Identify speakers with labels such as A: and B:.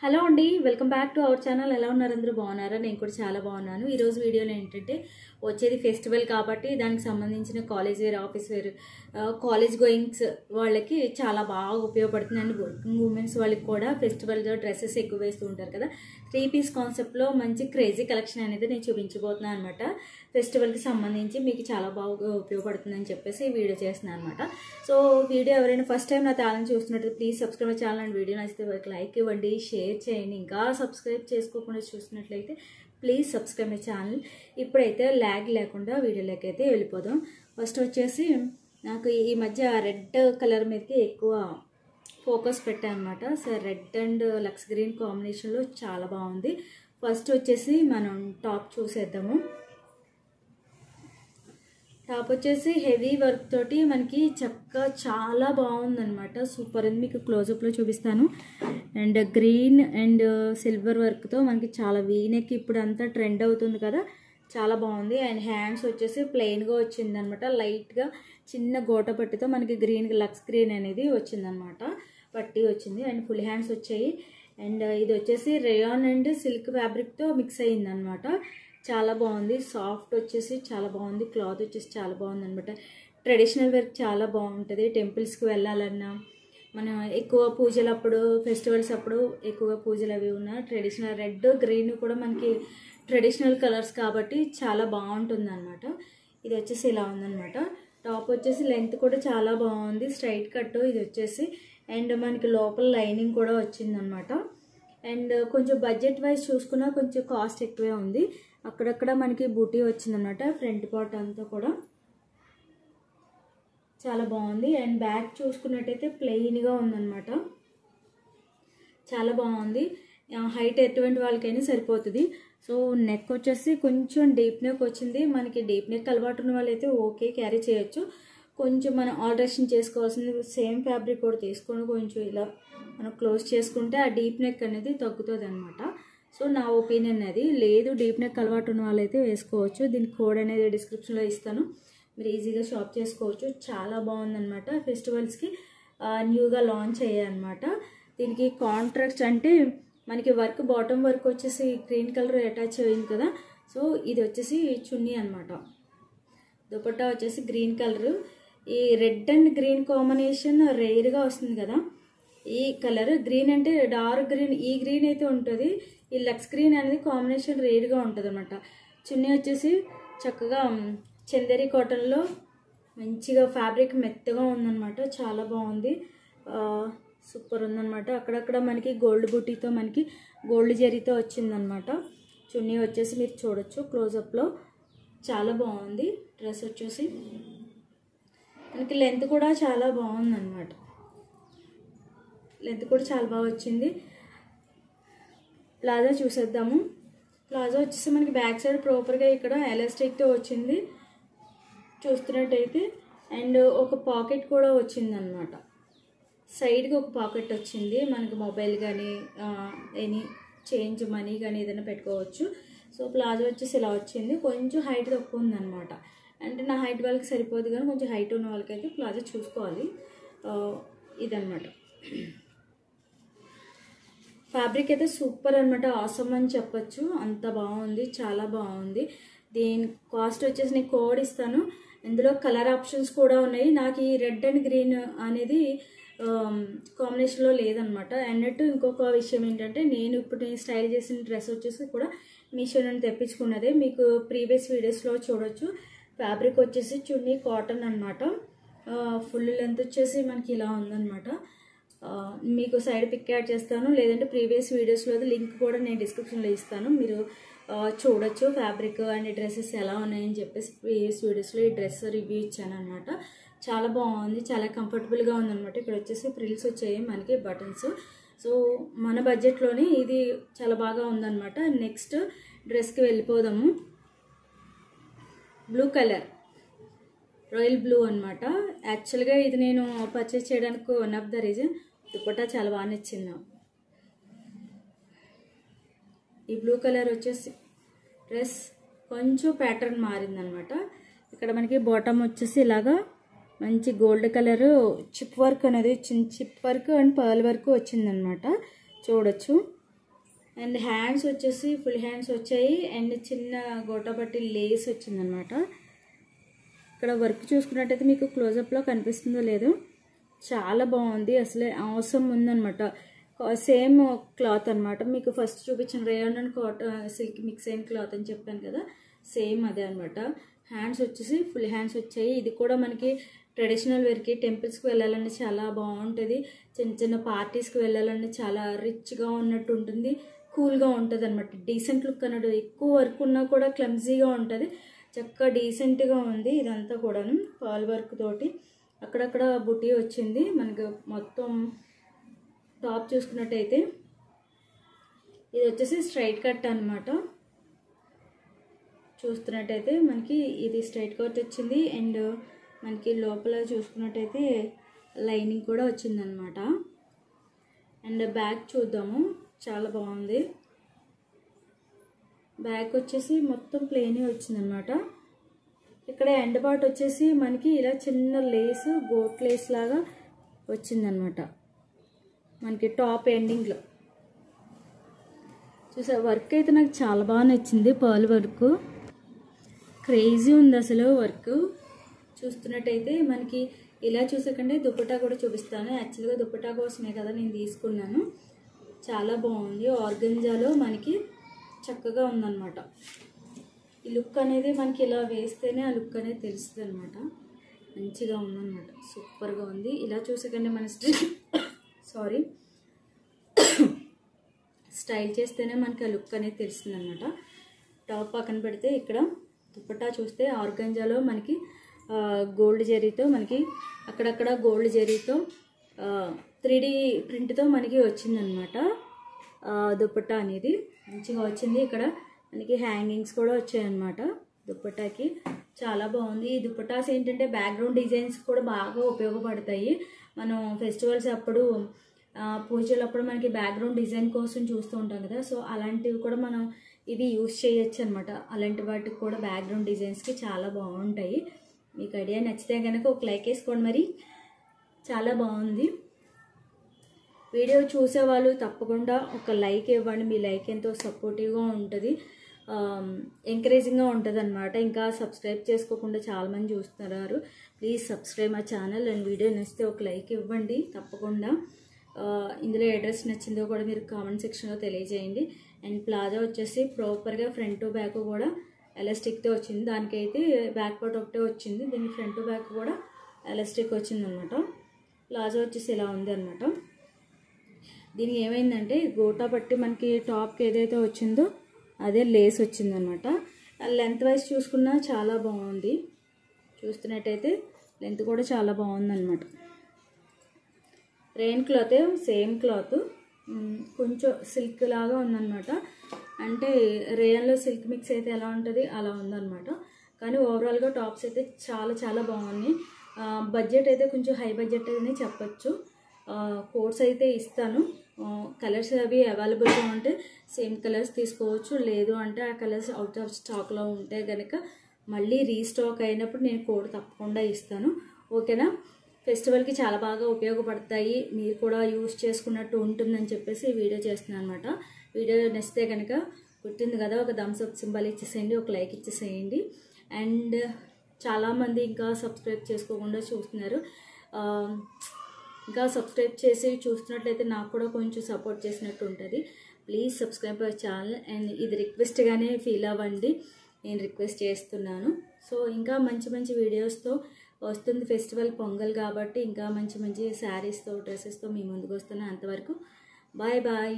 A: Hello అండి, welcome back to our channel. ఎలా ఉన్నారు? అందరూ బాగున్నారా? నేను కూడా చాలా బాగున్నాను. ఈరోజు వీడియోలో ఏంటంటే వచ్చేది ఫెస్టివల్ కాబట్టి దానికి సంబంధించిన college wear, office wear, college goings వాళ్ళకి చాలా బాగా ఉపయోగపడుతుంది. అండ్ వర్కింగ్ ఉమెన్స్ వాళ్ళకి కూడా ఫెస్టివల్ డ్రెస్సెస్ ఎక్కువ వేస్తూ ఉంటారు కదా. 3 పీస్ కాన్సెప్ట్లో మంచి క్రేజీ కలెక్షన్ అనేది నేను చూపించబోతున్నాను అనమాట. ఫెస్టివల్కి సంబంధించి మీకు చాలా బాగా ఉపయోగపడుతుందని చెప్పేసి ఈ వీడియో చేస్తున్నాను అనమాట. సో వీడియో ఎవరైనా ఫస్ట్ టైం నా ఛానల్ చూస్తున్నట్టు please subscribe channel and video నచ్చితే వాళ్ళకి లైక్ ఇవ్వండి, షేర్ చేయండి. ఇంకా సబ్స్క్రైబ్ చేసుకోకుండా చూస్తున్నట్లయితే ప్లీజ్ సబ్స్క్రైబ్ మై ఛానల్. ఇప్పుడైతే ల్యాగ్ లేకుండా వీడియోలోకి అయితే వెళ్ళిపోదాం. ఫస్ట్ వచ్చేసి నాకు ఈ మధ్య రెడ్ కలర్ మీదకి ఎక్కువ ఫోకస్ పెట్టాను అనమాట. సో రెడ్ అండ్ లక్స్ గ్రీన్ కాంబినేషన్లో చాలా బాగుంది. ఫస్ట్ వచ్చేసి మనం టాప్ చూసేద్దాము. టాప్ వచ్చేసి హెవీ వర్క్ తోటి మనకి చక్కగా చాలా బాగుందన్నమాట. సూపర్ ఉంది. మీకు క్లోజప్లో చూపిస్తాను. అండ్ గ్రీన్ అండ్ సిల్వర్ వర్క్తో మనకి చాలా వీనెక్ ఇప్పుడు అంతా ట్రెండ్ అవుతుంది కదా, చాలా బాగుంది. అండ్ హ్యాండ్స్ వచ్చేసి ప్లెయిన్గా వచ్చిందనమాట. లైట్గా చిన్న గోట పట్టితో మనకి గ్రీన్ లక్స్ గ్రీన్ అనేది వచ్చిందనమాట, పట్టి వచ్చింది. అండ్ ఫుల్ హ్యాండ్స్ వచ్చాయి. అండ్ ఇది వచ్చేసి రేయాన్ అండ్ సిల్క్ ఫ్యాబ్రిక్తో మిక్స్ అయ్యిందనమాట. చాలా బాగుంది. సాఫ్ట్ వచ్చేసి చాలా బాగుంది. క్లాత్ వచ్చేసి చాలా బాగుంది అనమాట. ట్రెడిషనల్ వర్క్ చాలా బాగుంటుంది. టెంపుల్స్కి వెళ్ళాలన్నా, మనం ఎక్కువ పూజలు అప్పుడు, ఫెస్టివల్స్ అప్పుడు ఎక్కువగా పూజలు అవి ఉన్న ట్రెడిషనల్ రెడ్ గ్రీన్ కూడా మనకి ట్రెడిషనల్ కలర్స్ కాబట్టి చాలా బాగుంటుంది అనమాట. ఇది వచ్చేసి ఇలా ఉందన్నమాట. టాప్ వచ్చేసి లెంత్ కూడా చాలా బాగుంది, స్ట్రైట్ కట్ ఇది వచ్చేసి. అండ్ మనకి లోపల లైనింగ్ కూడా వచ్చిందనమాట. అండ్ కొంచెం బడ్జెట్ వైజ్ చూసుకున్నా కొంచెం కాస్ట్ ఎక్కువే ఉంది. అక్కడక్కడ మనకి బూటీ వచ్చిందనమాట. ఫ్రంట్ పార్ట్ అంతా కూడా చాలా బాగుంది. అండ్ బ్యాక్ చూసుకున్నట్టయితే ప్లెయిన్గా ఉందన్నమాట. చాలా బాగుంది. హైట్ ఎటువంటి వాళ్ళకైనా సరిపోతుంది. సో నెక్ వచ్చేసి కొంచెం డీప్ నెక్ వచ్చింది. మనకి డీప్ నెక్ అలవాటు ఉన్న వాళ్ళైతే ఓకే, క్యారీ చేయొచ్చు. కొంచెం మనం ఆల్టరేషన్ చేసుకోవాల్సింది సేమ్ ఫ్యాబ్రిక్ కూడా తీసుకొని కొంచెం ఇలా మనం క్లోజ్ చేసుకుంటే ఆ డీప్ నెక్ అనేది తగ్గుతుంది అనమాట. సో నా ఒపీనియన్ అది. లేదు డీప్ నెక్ అలవాటు ఉన్న వాళ్ళైతే వేసుకోవచ్చు. దీని కోడ్ అనేది డిస్క్రిప్షన్లో ఇస్తాను, మీరు ఈజీగా షాప్ చేసుకోవచ్చు. చాలా బాగుందన్నమాట. ఫెస్టివల్స్కి న్యూగా లాంచ్ అయ్యాయన్నమాట. దీనికి కాంట్రాక్ట్ అంటే మనకి వర్క్ బాటమ్ వర్క్ వచ్చేసి గ్రీన్ కలర్ అటాచ్ అయింది కదా. సో ఇది వచ్చేసి చున్నీ అనమాట. దుపట్టా వచ్చేసి గ్రీన్ కలరు. ఈ రెడ్ అండ్ గ్రీన్ కాంబినేషన్ రేర్గా వస్తుంది కదా. ఈ కలర్ గ్రీన్ అంటే డార్క్ గ్రీన్, ఈ గ్రీన్ అయితే ఉంటుంది. ఈ లక్స్ గ్రీన్ అనేది కాంబినేషన్ రేర్గా ఉంటుంది అనమాట. చున్నీ వచ్చేసి చక్కగా చందేరి కాటన్లో మంచిగా ఫ్యాబ్రిక్ మెత్తగా ఉందన్నమాట. చాలా బాగుంది, సూపర్ ఉందన్నమాట. అక్కడక్కడ మనకి గోల్డ్ బూటీతో మనకి గోల్డ్ జరీతో వచ్చిందనమాట. చున్నీ వచ్చేసి మీరు చూడొచ్చు క్లోజప్లో. చాలా బాగుంది. డ్రెస్ వచ్చేసి మనకి లెంత్ కూడా చాలా బాగుందన్నమాట. లెంత్ కూడా చాలా బాగా వచ్చింది. ప్లాజో చూసేద్దాము. ప్లాజో వచ్చేసి మనకి బ్యాక్ సైడ్ ప్రాపర్గా ఇక్కడ ఎలాస్టిక్తో వచ్చింది చూస్తున్నట్టయితే. అండ్ ఒక పాకెట్ కూడా వచ్చిందనమాట. సైడ్కి ఒక పాకెట్ వచ్చింది. మనకి మొబైల్ కానీ ఎనీ చేంజ్ మనీ కానీ ఏదైనా పెట్టుకోవచ్చు. సో ప్లాజో వచ్చేసి ఇలా వచ్చింది. కొంచెం హైట్ తక్కువ ఉందన్నమాట. అంటే నా హైట్ వాళ్ళకి సరిపోదు, కానీ కొంచెం హైట్ ఉన్న వాళ్ళకైతే ప్లాజో చూసుకోవాలి. ఇదన్నమాట. ఫ్యాబ్రిక్ అయితే సూపర్ అనమాట. ఆసమ్ అని చెప్పచ్చు, అంత బాగుంది, చాలా బాగుంది. దీని కాస్ట్ వచ్చేసి నేను కోడ్ ఇస్తాను. ఇందులో కలర్ ఆప్షన్స్ కూడా ఉన్నాయి. నాకు ఈ రెడ్ అండ్ గ్రీన్ అనేది కాంబినేషన్లో లేదనమాట. అన్నట్టు ఇంకొక విషయం ఏంటంటే, నేను స్టైల్ చేసిన డ్రెస్ వచ్చేసి కూడా మీషో నుండి తెప్పించుకున్నదే. మీకు ప్రీవియస్ వీడియోస్లో చూడొచ్చు. ఫ్యాబ్రిక్ వచ్చేసి చున్నీ కాటన్ అనమాట. ఫుల్ లెంత్ వచ్చేసి మనకి ఇలా ఉందన్నమాట. మీకు సైడ్ పిక్ యాడ్ చేస్తాను, లేదంటే ప్రీవియస్ వీడియోస్లో లింక్ కూడా నేను డిస్క్రిప్షన్లో ఇస్తాను, మీరు చూడొచ్చు. ఫ్యాబ్రిక్ అండ్ డ్రెస్సెస్ ఎలా ఉన్నాయని చెప్పేసి ప్రీవియస్ వీడియోస్లో ఈ డ్రెస్ రివ్యూ ఇచ్చాను అనమాట. చాలా బాగుంది, చాలా కంఫర్టబుల్గా ఉందన్నమాట. ఇక్కడ వచ్చేసి ఫ్రిల్స్ వచ్చాయి మనకి, బటన్స్. సో మన బడ్జెట్లోనే ఇది చాలా బాగా ఉందన్నమాట. నెక్స్ట్ డ్రెస్కి వెళ్ళిపోదాము. బ్లూ కలర్, రాయల్ బ్లూ అనమాట. యాక్చువల్గా ఇది నేను పర్చేస్ చేయడానికి one of the reason dupatta చాలా బాగా నచ్చింది. ఈ బ్లూ కలర్ వచ్చేసి డ్రెస్ కొంచెం ప్యాటర్న్ మారిందనమాట. ఇక్కడ మనకి బాటమ్ వచ్చేసి ఇలాగా మంచి గోల్డ్ కలర్ చిప్ వర్క్ అనేది చిన్న chip work and pearl work వచ్చిందనమాట. చూడొచ్చు. అండ్ హ్యాండ్స్ వచ్చేసి ఫుల్ హ్యాండ్స్ వచ్చాయి అండ్ చిన్న గోటాపట్టి లేస్ వచ్చిందనమాట. ఇక్కడ వర్క్ చూసుకున్నట్టయితే మీకు క్లోజప్లో కనిపిస్తుందో లేదో, చాలా బాగుంది, అసలే అవసరం ఉందనమాట. సేమ్ క్లాత్ అనమాట, మీకు ఫస్ట్ చూపించిన rayon and cotton silk mix అయిన క్లాత్ అని చెప్పాను కదా, సేమ్ అదే అనమాట. హ్యాండ్స్ వచ్చేసి ఫుల్ హ్యాండ్స్ వచ్చాయి. ఇది కూడా మనకి ట్రెడిషనల్ వేర్కి టెంపుల్స్కి వెళ్ళాలంటే చాలా బాగుంటుంది, చిన్న చిన్న పార్టీస్కి వెళ్ళాలంటే చాలా రిచ్గా ఉన్నట్టు ఉంటుంది, కూల్గా ఉంటుంది అనమాట. డీసెంట్ లుక్ అన్నట్టు, ఎక్కువ వర్క్ ఉన్నా కూడా క్లమ్జీగా ఉంటుంది, చక్కగా డీసెంట్గా ఉంది. ఇదంతా కూడాను పర్ల్ వర్క్ తోటి అక్కడక్కడ బుటీ వచ్చింది. మనకు మొత్తం టాప్ చూసుకున్నట్టయితే ఇది వచ్చేసి స్ట్రైట్ కట్ అనమాట. చూస్తున్నట్టయితే మనకి ఇది స్ట్రైట్ కట్ వచ్చింది అండ్ మనకి లోపల చూసుకున్నట్టయితే లైనింగ్ కూడా వచ్చిందనమాట. అండ్ బ్యాక్ చూద్దాము, చాలా బాగుంది. బ్యాక్ వచ్చేసి మొత్తం ప్లెయిన్ వచ్చిందనమాట. ఇక్కడ ఎండ్ పార్ట్ వచ్చేసి మనకి ఇలా చిన్న లేస్, గోట్ లేస్ లాగా వచ్చిందనమాట మనకి టాప్ ఎండింగ్లో. చూసా వర్క్ అయితే నాకు చాలా బాగా నచ్చింది, పర్ల్ వర్క్ క్రేజీ ఉంది అసలు వర్క్. చూస్తున్నట్టయితే మనకి ఇలా చూసాకంటే దుపట్టా కూడా చూపిస్తాను. యాక్చువల్గా దుపట్టా కోసమే కదా నేను తీసుకున్నాను, చాలా బాగుంది. ఆర్గంజాలో మనకి చక్కగా ఉందన్నమాట. ఈ లుక్ అనేది మనకి ఇలా వేస్తేనే ఆ లుక్ అనేది తెలుస్తుంది అనమాట, మంచిగా ఉందన్నమాట, సూపర్గా ఉంది. ఇలా చూసాకంటే మన స్టైల్ చేస్తేనే మనకి ఆ లుక్ అనేది తెలుస్తుంది అనమాట. టాప్ పక్కన పెడితే ఇక్కడ దుపట్టా చూస్తే ఆర్గంజాలో మనకి గోల్డ్ జరీతో మనకి అక్కడక్కడ గోల్డ్ జరీతో 3D ప్రింట్తో మనకి వచ్చిందనమాట దుపట్టా అనేది, మంచిగా వచ్చింది. ఇక్కడ మనకి హ్యాంగింగ్స్ కూడా వచ్చాయన్నమాట దుపట్టాకి, చాలా బాగుంది. ఈ దుపట్టాస్ ఏంటంటే బ్యాక్గ్రౌండ్ డిజైన్స్ కూడా బాగా ఉపయోగపడతాయి. మనం ఫెస్టివల్స్ అప్పుడు పూజలప్పుడు మనకి బ్యాక్గ్రౌండ్ డిజైన్ కోసం చూస్తూ ఉంటాం కదా, సో అలాంటివి కూడా మనం ఇవి యూజ్ చేయొచ్చు అనమాట. అలాంటి వాటికి కూడా బ్యాక్గ్రౌండ్ డిజైన్స్కి చాలా బాగుంటాయి. మీకు ఐడియా నచ్చితే కనుక ఒక లైక్ వేసుకోండి, మరి చాలా బాగుంది. వీడియో చూసేవాళ్ళు తప్పకుండా ఒక లైక్ ఇవ్వండి, మీ లైక్ ఎంతో సపోర్టివ్గా ఉంటుంది, ఎంకరేజింగ్గా ఉంటుంది అనమాట. ఇంకా సబ్స్క్రైబ్ చేసుకోకుండా చాలామంది చూస్తున్నారు, please subscribe my channel. And video నచ్చితే ఒక లైక్ ఇవ్వండి తప్పకుండా. ఇందులో అడ్రస్ నచ్చిందో కూడా మీరు కామెంట్ సెక్షన్లో తెలియజేయండి. అండ్ ప్లాజా వచ్చేసి ప్రాపర్గా ఫ్రంట్ టు బ్యాక్ కూడా ఎలాస్టిక్తో వచ్చింది, దానికైతే బ్యాక్ పార్ట్ ఒకటే వచ్చింది, దీనికి ఫ్రంట్ టు బ్యాక్ కూడా ఎలాస్టిక్ వచ్చిందనమాట. ప్లాజా వచ్చేసి ఇలా ఉంది అనమాట. దీనికి ఏమైందంటే గోటా పట్టి మనకి టాప్కి ఏదైతే వచ్చిందో అదే లేస్ వచ్చిందనమాట. లెంత్ వైజ్ చూసుకున్నా చాలా బాగుంది, చూస్తున్నట్టయితే లెంత్ కూడా చాలా బాగుందన్నమాట. రెయిన్ క్లాత్ సేమ్ క్లాత్, కొంచెం సిల్క్ లాగా ఉందన్నమాట. అంటే రేయన్లో సిల్క్ మిక్స్ అయితే ఎలా ఉంటుంది అలా ఉందన్నమాట. కానీ ఓవరాల్గా టాప్స్ అయితే చాలా చాలా బాగున్నాయి. బడ్జెట్ అయితే కొంచెం హై బడ్జెట్ అని చెప్పచ్చు. కోడ్స్ అయితే ఇస్తాను, కలర్స్ అవి అవైలబుల్గా ఉంటే సేమ్ కలర్స్ తీసుకోవచ్చు, లేదు అంటే ఆ కలర్స్ అవుట్ ఆఫ్ స్టాక్లో ఉంటే కనుక మళ్ళీ రీస్టాక్ అయినప్పుడు నేను కోడ్ తప్పకుండా ఇస్తాను, ఓకేనా. ఫెస్టివల్కి చాలా బాగా ఉపయోగపడతాయి, మీరు కూడా యూజ్ చేసుకున్నట్టు ఉంటుందని చెప్పేసి వీడియో చేస్తున్నాను అనమాట. వీడియో నచ్చితే కనుక గుర్తుంది కదా, ఒక థమ్స్ అప్ సింబల్ ఇచ్చేసేయండి, ఒక లైక్ ఇచ్చేసేయండి. అండ్ చాలామంది ఇంకా సబ్స్క్రైబ్ చేసుకోకుండా చూస్తున్నారు, ఇంకా సబ్స్క్రైబ్ చేసి చూస్తున్నట్లయితే నాకు కూడా కొంచెం సపోర్ట్ చేసినట్టు ఉంటుంది. Please subscribe our channel. And ఇది రిక్వెస్ట్గానే ఫీల్ అవ్వండి, నేను రిక్వెస్ట్ చేస్తున్నాను. సో ఇంకా మంచి మంచి వీడియోస్తో వస్తుంది. ఫెస్టివల్ పొంగల్ కాబట్టి ఇంకా మంచి మంచి శారీస్తో డ్రెస్సెస్తో మీ ముందుకు వస్తున్నాను. అంతవరకు బాయ్ బాయ్.